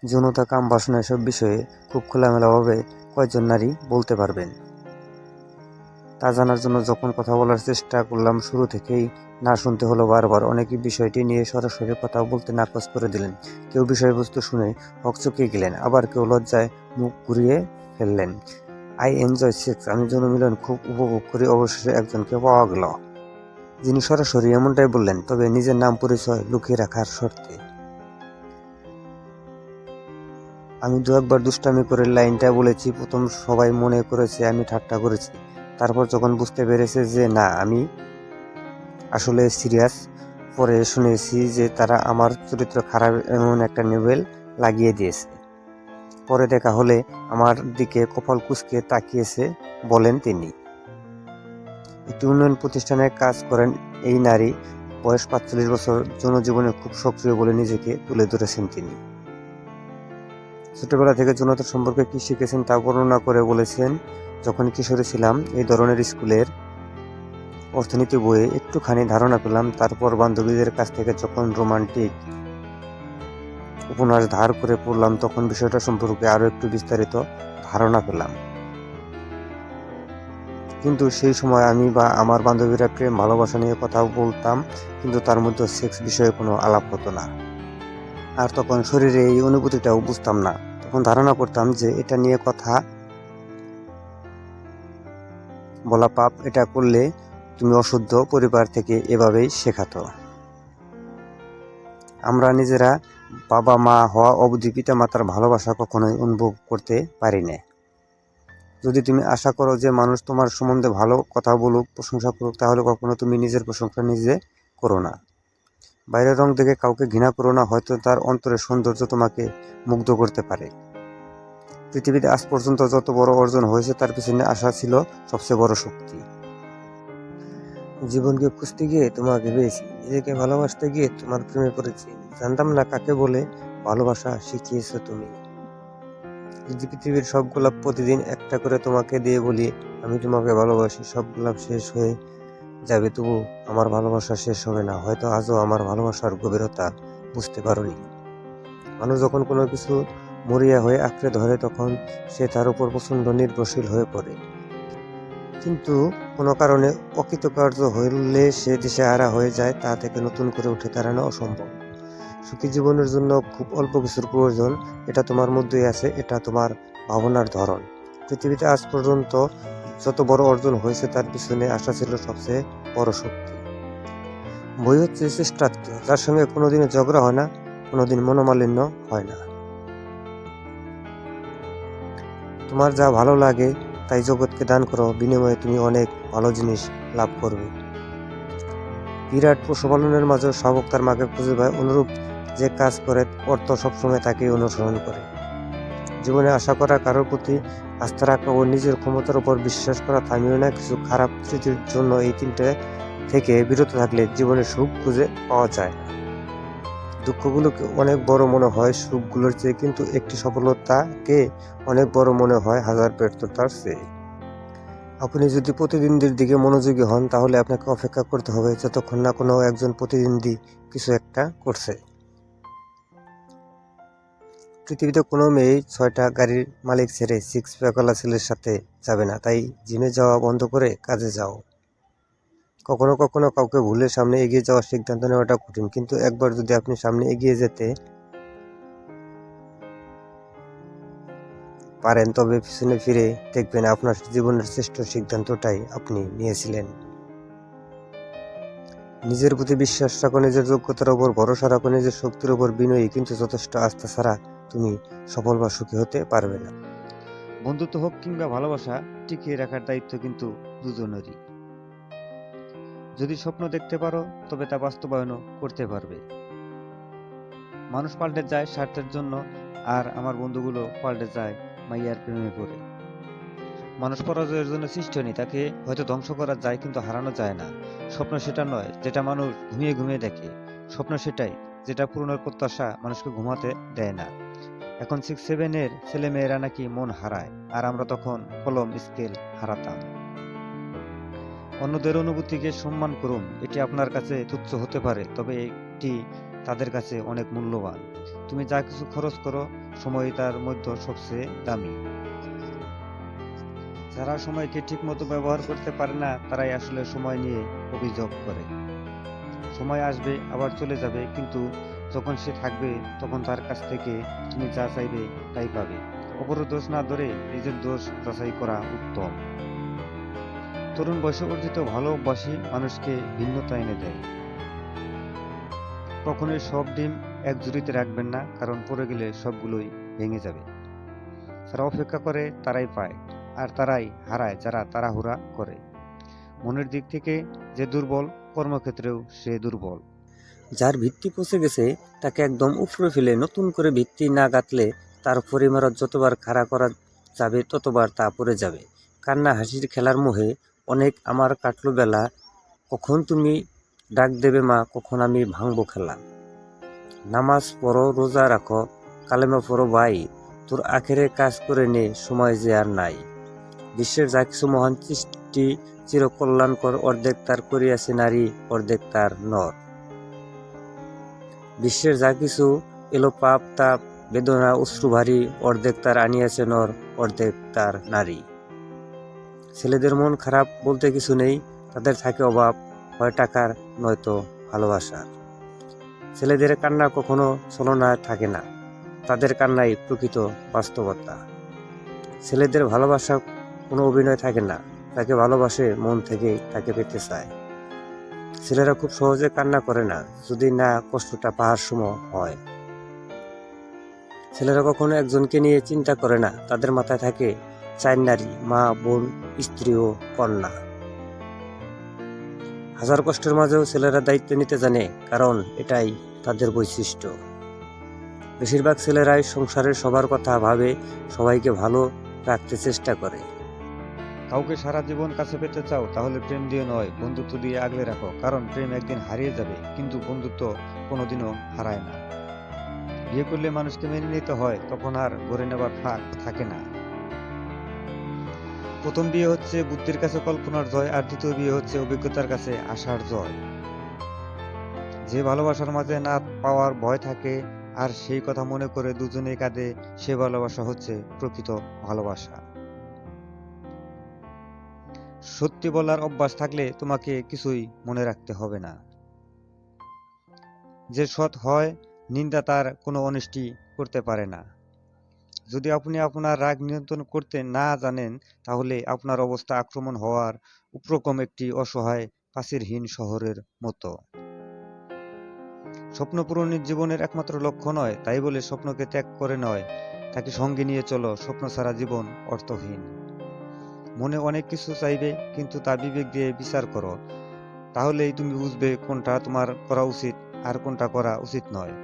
যৌনতা, কাম, বাসনা এসব বিষয়ে খুব খোলামেলাভাবে কয়জন নারী বলতে পারবেন? তা জানার জন্য যখন কথা বলার চেষ্টা করলাম, শুরু থেকেই না শুনতে হলো বারবার। অনেকেই বিষয়টি নিয়ে সরাসরি কথা বলতে নাকচ করে দিলেন। কেউ বিষয়বস্তু শুনে হকচকিয়ে গেলেন, আবার কেউ লজ্জায় মুখ ঘুরিয়ে ফেললেন। আই এনজয় সেক্স, আমি যৌন মিলন খুব উপভোগ করি। অবশেষে একজনকে পাওয়া গেল, যিনি সরাসরি এমনটাই বললেন, তবে নিজের নাম পরিচয় লুকিয়ে রাখার শর্তে। আমি দু একবার দুষ্টামি করে লাইনটা বলেছি। প্রথম সবাই মনে করেছে আমি ঠাট্টা করেছি। তারপর যখন বুঝতে পেরেছে যে না, আমি আসলে সিরিয়াস, পরে শুনেছি যে তারা আমার চরিত্র খারাপ এমন একটা লেবেল লাগিয়ে দিয়েছে। পরে দেখা হলে আমার দিকে কপাল কুঁচকে তাকিয়েছে, বলেন তিনি। একটি উন্নয়ন প্রতিষ্ঠানে কাজ করেন এই নারী। বয়স ৪৫ বছর। জনজীবনে খুব সক্রিয় বলে নিজেকে তুলে ধরেছেন তিনি। ছোটবেলা থেকে যৌনতা সম্পর্কে কি শিখেছেন তা বর্ণনা করে বলেছেন, যখন কিশোরী ছিলাম এই ধরনের স্কুলের অর্থনীতি বইয়ে একটুখানি ধারণা পেলাম। তারপর বান্ধবীদের কাছ থেকে যখন রোমান্টিক উপন্যাস ধার করে পড়লাম, তখন বিষয়টা সম্পর্কে আরো একটু বিস্তারিত ধারণা পেলাম। কিন্তু সেই সময় আমি বা আমার বান্ধবীরা প্রেম, ভালোবাসা নিয়ে কথা বলতাম, কিন্তু তার মধ্যে সেক্স বিষয়ে কোনো আলাপ হতো না। আর তখন শরীরে এই অনুভূতিটাও বুঝতাম না। তখন ধারণা করতাম যে এটা নিয়ে কথা বলা পাপ, এটা করলে তুমি অশুদ্ধ। পরিবার থেকে এভাবেই শেখাতো। আমরা নিজেরা বাবা মা হওয়া অবধি পিতামাতার ভালোবাসা কখনোই অনুভব করতে পারি না। যদি তুমি আশা করো যে মানুষ তোমার সম্বন্ধে ভালো কথা বলুক, প্রশংসা করুক, তাহলে কখনো তুমি নিজের প্রশংসা নিজে করো না। বাইরের রং দেখে কাউকে ঘৃণা করো না, হয়তো তার অন্তরের সৌন্দর্য তোমাকে মুগ্ধ করতে পারে। পৃথিবীতে আজ পর্যন্ত যত বড় অর্জন হয়েছে, তার পিছনে আশা ছিল সবচেয়ে বড় শক্তি। জীবনকে খুঁজতে গিয়ে তোমাকে পেয়েছি, নিজেকে ভালোবাসতে গিয়ে তোমার প্রেমে পড়েছি। জানতাম না কাকে বলে ভালোবাসা, শিখিয়েছো তুমি। যদি পৃথিবীর সব গোলাপ প্রতিদিন একটা করে তোমাকে দিয়ে বলি আমি তোমাকে ভালোবাসি, সব গোলাপ শেষ হয়ে যাবে, তবু আমার ভালোবাসা শেষ হবে না। হয়তো আজও আমার ভালোবাসার গভীরতা বুঝতে পারোনি। মানুষ যখন কোনো কিছু মরিয়া হয়ে আঁকড়ে ধরে, তখন সে তার উপর প্রচণ্ড নির্ভরশীল হয়ে পড়ে। কিন্তু কোনো কারণে অকৃতকার্য হলে সে দিশেহারা হয়ে যায়। তা থেকে নতুন করে উঠে দাঁড়ানো অসম্ভব। সুখী জীবনের জন্য খুব অল্প কিছুর প্রয়োজন। এটা তোমার মধ্যেই আছে, এটা তোমার ভাবনার ধরন। পৃথিবীতে আজ পর্যন্ত যত বড় অর্জন হয়েছে, তার পিছনে আশা ছিল সবচেয়ে বড় শক্তি। বই হচ্ছে শ্রেষ্ঠাত্মীয়, যার সঙ্গে কোনোদিনও ঝগড়া হয় না, কোনোদিন মনোমালিন্য হয় না। তোমার যা ভালো লাগে তাই জগৎকে দান করো, বিনিময়ে তুমি অনেক ভালো জিনিস লাভ করবে। বিরাট পশুপালনের মাঝে শাবক তার মাকে খুঁজে পায়, অনুরূপ যে কাজ করে অর্থ সবসময় তাকেই অনুসরণ করে। জীবনে আশা করা, কারোর প্রতি আস্থা রাখা ও নিজের ক্ষমতার উপর বিশ্বাস করা থামিও না। কিছু খারাপ স্মৃতির জন্য এই তিনটে থেকে বিরত থাকলে জীবনে সুখ খুঁজে পাওয়া যায় না। দুঃখগুলোকে অনেক বড় মনে হয় সুখগুলোর চেয়ে, কিন্তু একটি সফলতাকে অনেক বড় মনে হয় হাজার ব্যর্থতার চেয়ে। আপনি যদি প্রতিদ্বন্দ্বীর দিকে মনোযোগী হন, তাহলে আপনাকে অপেক্ষা করতে হবে যতক্ষণ না কোনো একজন প্রতিদ্বন্দ্বী কিছু একটা করছে। পৃথিবীতে কোনো মেয়েই 6টা গাড়ির মালিক ছেড়ে সিক্স প্যাকওয়ালা ছেলের সাথে যাবে না। তাই জিমে যাওয়া বন্ধ করে কাজে যাও। কখনো কখনো কাউকে ভুলে সামনে এগিয়ে যাওয়ার সিদ্ধান্ত নেওয়াটা কঠিন, কিন্তু একবার যদি আপনি সামনে এগিয়ে যেতে পারেন, তবে পিছনে ফিরে দেখবেন আপনার জীবনের শ্রেষ্ঠ সিদ্ধান্তটাই আপনি নিয়েছিলেন। নিজের প্রতি বিশ্বাস রাখো, নিজের যোগ্যতার উপর ভরসা রাখো, নিজের শক্তির উপর বিনয়ী কিন্তু যথেষ্ট আস্থা ছাড়া তুমি সফল বা সুখী হতে পারবে না। বন্ধুত্ব হোক কিংবা ভালোবাসা, টিকিয়ে রাখার দায়িত্ব কিন্তু দুজনেরই। যদি স্বপ্ন দেখতে পারো, তবে তা বাস্তবায়নও করতে পারবে। মানুষ পাল্টে যায় স্বার্থের জন্য, আর আমার বন্ধুগুলো পাল্টে যায় মাইয়ার প্রেমে পড়ে। মানুষ পরাজয়ের জন্য সৃষ্টি হয়নি, তাকে হয়তো ধ্বংস করা যায় কিন্তু হারানো যায় না। স্বপ্ন সেটা নয় যেটা মানুষ ঘুমিয়ে ঘুমিয়ে দেখে, স্বপ্ন সেটাই যেটা পূরণের প্রত্যাশা মানুষকে ঘুমাতে দেয় না। এখন 6-7 ছেলে মেয়েরা নাকি মন হারায়, আর আমরা তখন কলম স্কেল হারাতাম। অন্যদের অনুভূতিকে সম্মান করুন। এটি আপনার কাছে তুচ্ছ হতে পারে, তবে এটি তাদের কাছে অনেক মূল্যবান। তুমি যা কিছু খরচ করো, সময় তার মধ্যে সবচেয়ে দামি। যারা সময়কে ঠিক মতো ব্যবহার করতে পারে না, তারাই আসলে সময় নিয়ে অভিযোগ করে। সময় আসবে, আবার চলে যাবে, কিন্তু যখন সে থাকবে তখন তার কাছ থেকে তুমি যা চাইবে তাই পাবে। অপরের দোষ না ধরে নিজের দোষ যাচাই করা উত্তম। তরুণ বয়সে অর্জিত ভালো অভ্যাসই মানুষকে ভিন্নতা এনে দেয়। কখনোই সব ডিম এক ঝুড়িতে রাখবেন না, কারণ পড়ে গেলে সবগুলোই ভেঙে যাবে। যারা অপেক্ষা করে তারাই পায়, আর তারাই হারায় যারা তাড়াহুড়া করে। মনের দিক থেকে যে দুর্বল, কর্মক্ষেত্রেও সে দুর্বল। যার ভিত্তি পচে গেছে তাকে একদম উপড়ে ফেলে নতুন করে ভিত্তি না গাঁথলে তার পরিমারত যতবার খাড়া করা যাবে ততবার তা পড়ে যাবে। কান্না হাসির খেলার মোহে অনেক আমার কাটলো বেলা, কখন তুমি ডাক দেবে মা, কখন আমি ভাঙবো খেলা। নামাজ পড়ো, রোজা রাখো, কালেমা পড়ো ভাই, তোর আখেরে কাজ করে নে, সময় যে আর নাই। বিশ্বের যা কিছু মহান সৃষ্টি চিরকল্যাণকর, অর্ধেক তার করিয়াছে নারী, অর্ধেক তার নর। বিশ্বের যা কিছু এলো পাপ তাপ বেদনা অশ্রু ভারী, অর্ধেক তার আনিয়াছে নর, অর্ধেক তার নারী। ছেলেদের মন খারাপ বলতে কিছু নেই, তাদের থাকে অভাব, হয় টাকার নয়তো ভালোবাসার। ছেলেদের কান্না কখনো ছলনায় থাকে না, তাদের কান্নাই প্রকৃত বাস্তবতা। ছেলেদের ভালোবাসা কোনো অভিনয় থাকে না, তাকে ভালোবাসে মন থেকে, তাকে পেতে চায়। ছেলেরা খুব সহজে কান্না করে না, যদি না কষ্টটা পাহাড় সম হয়। ছেলেরা কখনো একজনকে নিয়ে চিন্তা করে না, তাদের মাথায় থাকে চার নারী, মা, বোন, স্ত্রী ও কন্যা। হাজার কষ্টের মাঝেও ছেলেরা দায়িত্ব নিতে জানে, কারণ এটাই তাদের বৈশিষ্ট্য। বেশিরভাগ ছেলেরাই সংসারের সবার কথা ভাবে, সবাইকে ভালো রাখতে চেষ্টা করে। কাউকে সারা জীবন কাছে পেতে চাও, তাহলে প্রেম দিয়ে নয়, বন্ধুত্ব দিয়ে আগলে রাখো, কারণ প্রেম একদিন হারিয়ে যাবে, কিন্তু বন্ধুত্ব কোনোদিনও হারায় না। বিয়ে করলে মানুষকে মেনে নিতে হয়, তখন আর গড়ে নেবার ফাঁক থাকে না। প্রথম বিয়ে হচ্ছে বুদ্ধির কাছে কল্পনার জয়, আর দ্বিতীয় বিয়ে হচ্ছে অভিজ্ঞতার কাছে আশার জয়। যে ভালোবাসার মাঝে না পাওয়ার ভয় থাকে, আর সেই কথা মনে করে দুজনেই কাঁদে, সে ভালোবাসা হচ্ছে প্রকৃত ভালোবাসা। সত্যি বলার অভ্যাস থাকলে তোমাকে কিছুই মনে রাখতে হবে না। যে সৎ হয়, নিন্দা তার কোনো অনিষ্টি করতে পারে না। যদি আপনি আপনার রাগ নিয়ন্ত্রণ করতে না জানেন, তাহলে আপনার অবস্থা আক্রমণ হওয়ার উপক্রম একটি অসহায় প্রাচীরহীন শহরের মতো। স্বপ্ন পূরণের জীবনের একমাত্র লক্ষ্য নয়, তাই বলে স্বপ্নকে ত্যাগ করে নয়, তাকে সঙ্গে নিয়ে চলো। স্বপ্ন ছাড়া জীবন অর্থহীন। মনে অনেক কিছু চাইবে, কিন্তু তা বিবেক দিয়ে বিচার করো, তাহলেই তুমি বুঝবে কোনটা তোমার করা উচিত আর কোনটা করা উচিত নয়।